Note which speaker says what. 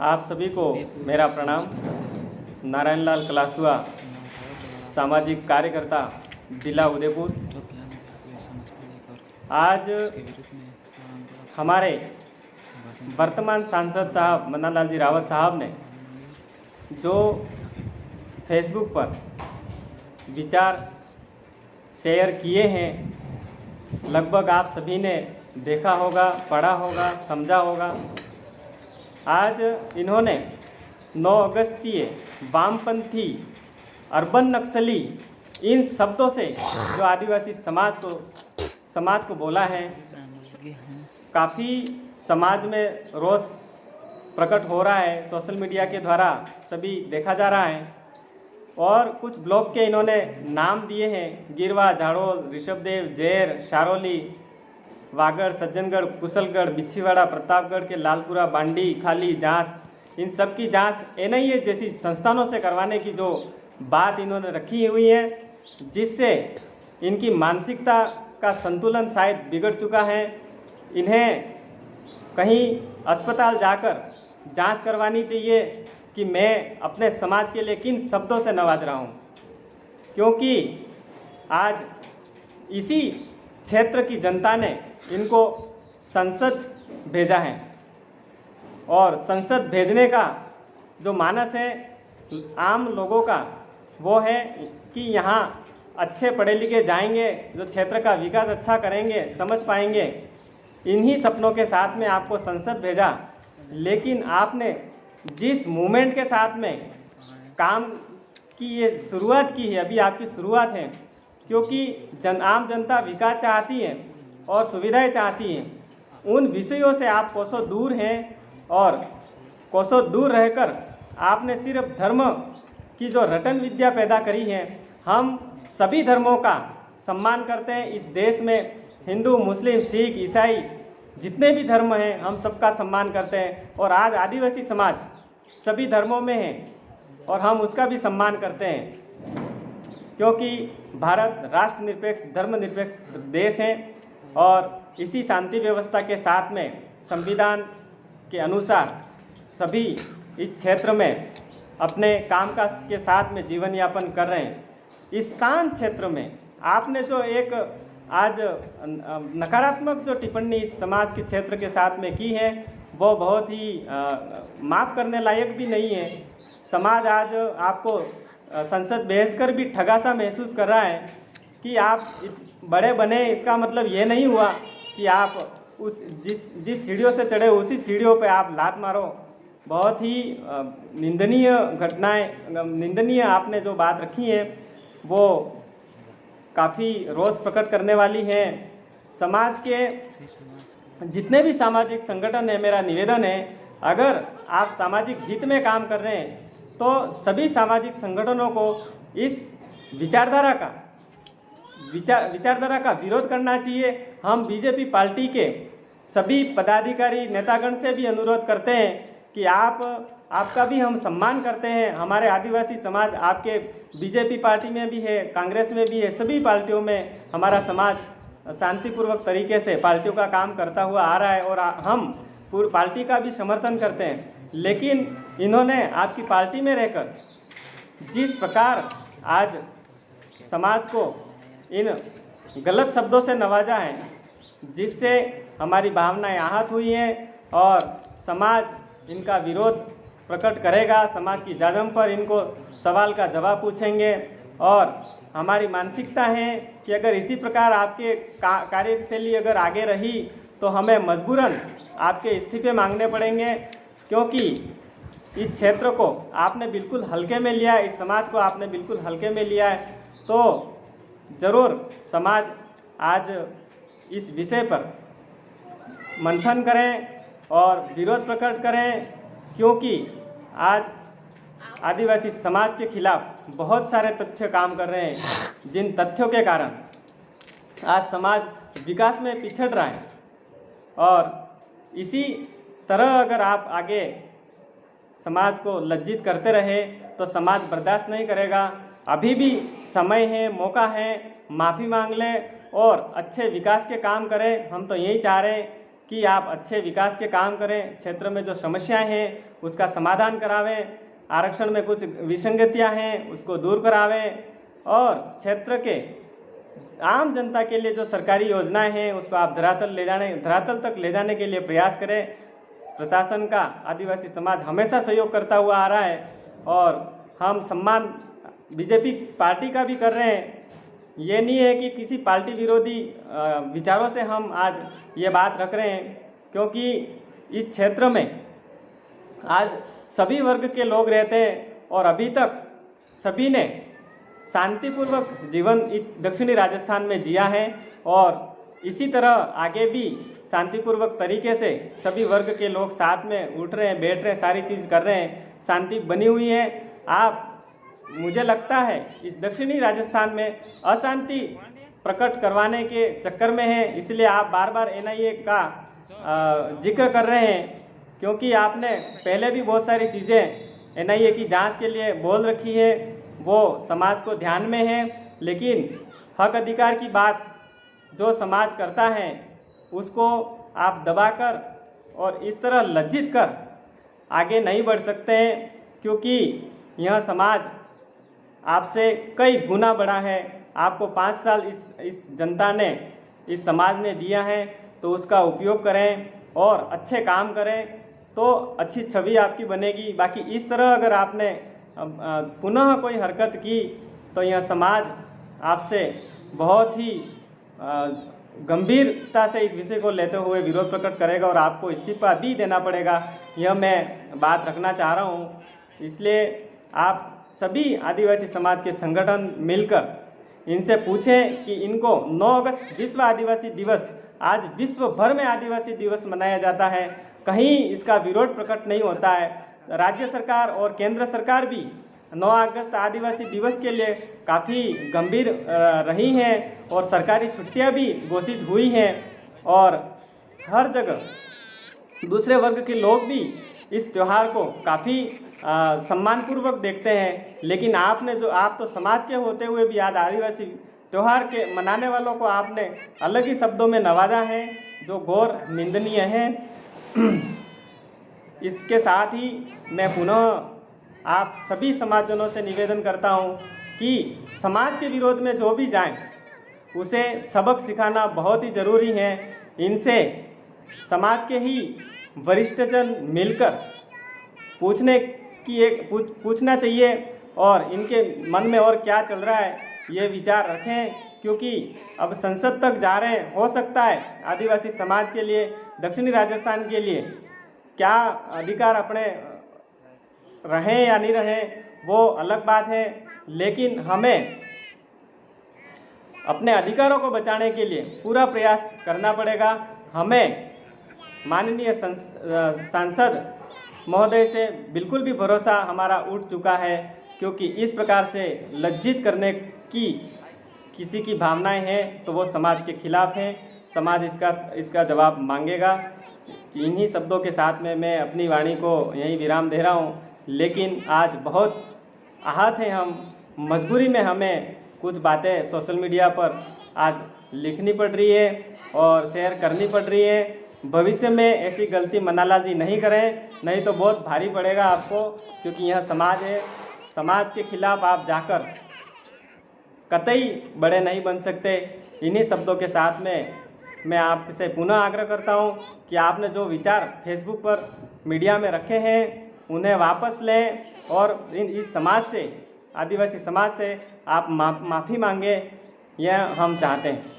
Speaker 1: आप सभी को मेरा प्रणाम। नारायण लाल कलासुआ, सामाजिक कार्यकर्ता, जिला उदयपुर। आज हमारे वर्तमान सांसद साहब मन्ना लाल जी रावत साहब ने जो फेसबुक पर विचार शेयर किए हैं, लगभग आप सभी ने देखा होगा, पढ़ा होगा, समझा होगा। आज इन्होंने 9 अगस्तीय वामपंथी, अर्बन नक्सली, इन शब्दों से जो आदिवासी समाज को बोला है, काफ़ी समाज में रोष प्रकट हो रहा है। सोशल मीडिया के द्वारा सभी देखा जा रहा है। और कुछ ब्लॉक के इन्होंने नाम दिए हैं: गिरवा, झाड़ोल, ऋषभदेव, जेर, शारोली, वागड़, सज्जनगढ़, कुशलगढ़, बिछीवाड़ा, प्रतापगढ़ के लालपुरा, बांडी, खाली जांच। इन सब की जांच एनआईए जैसी संस्थानों से करवाने की जो बात इन्होंने रखी हुई है, जिससे इनकी मानसिकता का संतुलन शायद बिगड़ चुका है। इन्हें कहीं अस्पताल जाकर जांच करवानी चाहिए कि मैं अपने समाज के लिए किन शब्दों से नवाज रहा हूँ, क्योंकि आज इसी क्षेत्र की जनता ने इनको संसद भेजा है। और संसद भेजने का जो मानस है आम लोगों का, वो है कि यहाँ अच्छे पढ़े लिखे जाएंगे, जो क्षेत्र का विकास अच्छा करेंगे, समझ पाएंगे। इन्हीं सपनों के साथ में आपको संसद भेजा, लेकिन आपने जिस मूवमेंट के साथ में काम की ये शुरुआत की है, अभी आपकी शुरुआत है, क्योंकि आम जनता विकास चाहती है और सुविधाएं चाहती हैं। उन विषयों से आप कोसों दूर हैं और कोसों दूर रहकर आपने सिर्फ धर्म की जो रटन विद्या पैदा करी है। हम सभी धर्मों का सम्मान करते हैं इस देश में। हिंदू, मुस्लिम, सिख, ईसाई, जितने भी धर्म हैं, हम सबका सम्मान करते हैं। और आज आदिवासी समाज सभी धर्मों में है और हम उसका भी सम्मान करते हैं, क्योंकि भारत राष्ट्रनिरपेक्ष, धर्मनिरपेक्ष देश है। और इसी शांति व्यवस्था के साथ में संविधान के अनुसार सभी इस क्षेत्र में अपने कामकाज के साथ में जीवन यापन कर रहे हैं। इस शांत क्षेत्र में आपने जो एक आज नकारात्मक जो टिप्पणी इस समाज के क्षेत्र के साथ में की है, वो बहुत ही माफ़ करने लायक भी नहीं है। समाज आज आपको संसद भेजकर भी ठगा सा महसूस कर रहा है कि आप बड़े बने। इसका मतलब ये नहीं हुआ कि आप उस जिस सीढ़ियों से चढ़े उसी सीढ़ियों पे आप लात मारो। बहुत ही निंदनीय घटनाएं, निंदनीय आपने जो बात रखी है, वो काफ़ी रोष प्रकट करने वाली है। समाज के जितने भी सामाजिक संगठन है, मेरा निवेदन है, अगर आप सामाजिक हित में काम कर रहे हैं तो सभी सामाजिक संगठनों को इस विचारधारा का विरोध करना चाहिए। हम बीजेपी पार्टी के सभी पदाधिकारी, नेतागण से भी अनुरोध करते हैं कि आपका भी हम सम्मान करते हैं। हमारे आदिवासी समाज आपके बीजेपी पार्टी में भी है, कांग्रेस में भी है, सभी पार्टियों में हमारा समाज शांतिपूर्वक तरीके से पार्टियों का काम करता हुआ आ रहा है और हम पूरी पार्टी का भी समर्थन करते हैं। लेकिन इन्होंने आपकी पार्टी में रहकर जिस प्रकार आज समाज को इन गलत शब्दों से नवाजा है, जिससे हमारी भावनाएं आहत हुई हैं और समाज इनका विरोध प्रकट करेगा। समाज की जाजम पर इनको सवाल का जवाब पूछेंगे। और हमारी मानसिकता है कि अगर इसी प्रकार आपके कार्यशैली अगर आगे रही तो हमें मजबूरन आपके इस्तीफे मांगने पड़ेंगे, क्योंकि इस क्षेत्र को आपने बिल्कुल हल्के में लिया है, इस समाज को आपने बिल्कुल हल्के में लिया है। तो ज़रूर समाज आज इस विषय पर मंथन करें और विरोध प्रकट करें, क्योंकि आज आदिवासी समाज के खिलाफ बहुत सारे तथ्य काम कर रहे हैं, जिन तथ्यों के कारण आज समाज विकास में पिछड़ रहा है। और इसी तरह अगर आप आगे समाज को लज्जित करते रहे तो समाज बर्दाश्त नहीं करेगा। अभी भी समय है, मौका है, माफ़ी मांग लें और अच्छे विकास के काम करें। हम तो यही चाह रहे हैं कि आप अच्छे विकास के काम करें, क्षेत्र में जो समस्याएं हैं उसका समाधान करावें, आरक्षण में कुछ विसंगतियां हैं उसको दूर करावें और क्षेत्र के आम जनता के लिए जो सरकारी योजनाएं हैं उसको आप धरातल तक ले जाने के लिए प्रयास करें। प्रशासन का आदिवासी समाज हमेशा सहयोग करता हुआ आ रहा है और हम सम्मान बीजेपी पार्टी का भी कर रहे हैं। ये नहीं है कि किसी पार्टी विरोधी विचारों से हम आज ये बात रख रहे हैं, क्योंकि इस क्षेत्र में आज सभी वर्ग के लोग रहते हैं और अभी तक सभी ने शांतिपूर्वक जीवन इस दक्षिणी राजस्थान में जिया है और इसी तरह आगे भी शांतिपूर्वक तरीके से सभी वर्ग के लोग साथ में उठ रहे हैं, बैठ रहे हैं, सारी चीज़ कर रहे हैं, शांति बनी हुई है। आप मुझे लगता है इस दक्षिणी राजस्थान में अशांति प्रकट करवाने के चक्कर में है, इसलिए आप बार बार एनआईए का जिक्र कर रहे हैं, क्योंकि आपने पहले भी बहुत सारी चीज़ें एनआईए की जांच के लिए बोल रखी है, वो समाज को ध्यान में है, लेकिन हक अधिकार की बात जो समाज करता है उसको आप दबाकर और इस तरह लज्जित कर आगे नहीं बढ़ सकते हैं, क्योंकि यह समाज आपसे कई गुना बड़ा है। आपको 5 साल इस जनता ने, इस समाज ने दिया है, तो उसका उपयोग करें और अच्छे काम करें तो अच्छी छवि आपकी बनेगी। बाकी इस तरह अगर आपने पुनः कोई हरकत की तो यह समाज आपसे बहुत ही गंभीरता से इस विषय को लेते हुए विरोध प्रकट करेगा और आपको इस्तीफा भी देना पड़ेगा। यह मैं बात रखना चाह रहा हूँ। इसलिए आप सभी आदिवासी समाज के संगठन मिलकर इनसे पूछें कि इनको 9 अगस्त विश्व आदिवासी दिवस, आज विश्व भर में आदिवासी दिवस मनाया जाता है, कहीं इसका विरोध प्रकट नहीं होता है। राज्य सरकार और केंद्र सरकार भी 9 अगस्त आदिवासी दिवस के लिए काफ़ी गंभीर रही हैं और सरकारी छुट्टियां भी घोषित हुई हैं और हर जगह दूसरे वर्ग के लोग भी इस त्यौहार को काफ़ी सम्मानपूर्वक देखते हैं। लेकिन आप तो समाज के होते हुए भी आज आदिवासी त्यौहार के मनाने वालों को आपने अलग ही शब्दों में नवाजा है, जो घोर निंदनीय है। इसके साथ ही मैं पुनः आप सभी समाजजनों से निवेदन करता हूं कि समाज के विरोध में जो भी जाएं उसे सबक सिखाना बहुत ही ज़रूरी है। इनसे समाज के ही वरिष्ठजन मिलकर पूछना चाहिए और इनके मन में और क्या चल रहा है ये विचार रखें, क्योंकि अब संसद तक जा रहे हैं। हो सकता है आदिवासी समाज के लिए, दक्षिणी राजस्थान के लिए क्या अधिकार अपने रहें या नहीं रहें वो अलग बात है, लेकिन हमें अपने अधिकारों को बचाने के लिए पूरा प्रयास करना पड़ेगा। हमें माननीय सांसद महोदय से बिल्कुल भी भरोसा हमारा उठ चुका है, क्योंकि इस प्रकार से लज्जित करने की किसी की भावनाएं हैं तो वो समाज के खिलाफ है। समाज इसका जवाब मांगेगा। इन्हीं शब्दों के साथ में मैं अपनी वाणी को यहीं विराम दे रहा हूँ। लेकिन आज बहुत आहत हैं हम, मजबूरी में हमें कुछ बातें सोशल मीडिया पर आज लिखनी पड़ रही है और शेयर करनी पड़ रही है। भविष्य में ऐसी गलती मन्नालाल जी नहीं करें, नहीं तो बहुत भारी पड़ेगा आपको, क्योंकि यह समाज है। समाज के खिलाफ आप जाकर कतई बड़े नहीं बन सकते। इन्हीं शब्दों के साथ में मैं आपसे पुनः आग्रह करता हूं कि आपने जो विचार फेसबुक पर मीडिया में रखे हैं उन्हें वापस लें और इस समाज से, आदिवासी समाज से आप माफ़ी मांगे, यह हम चाहते हैं।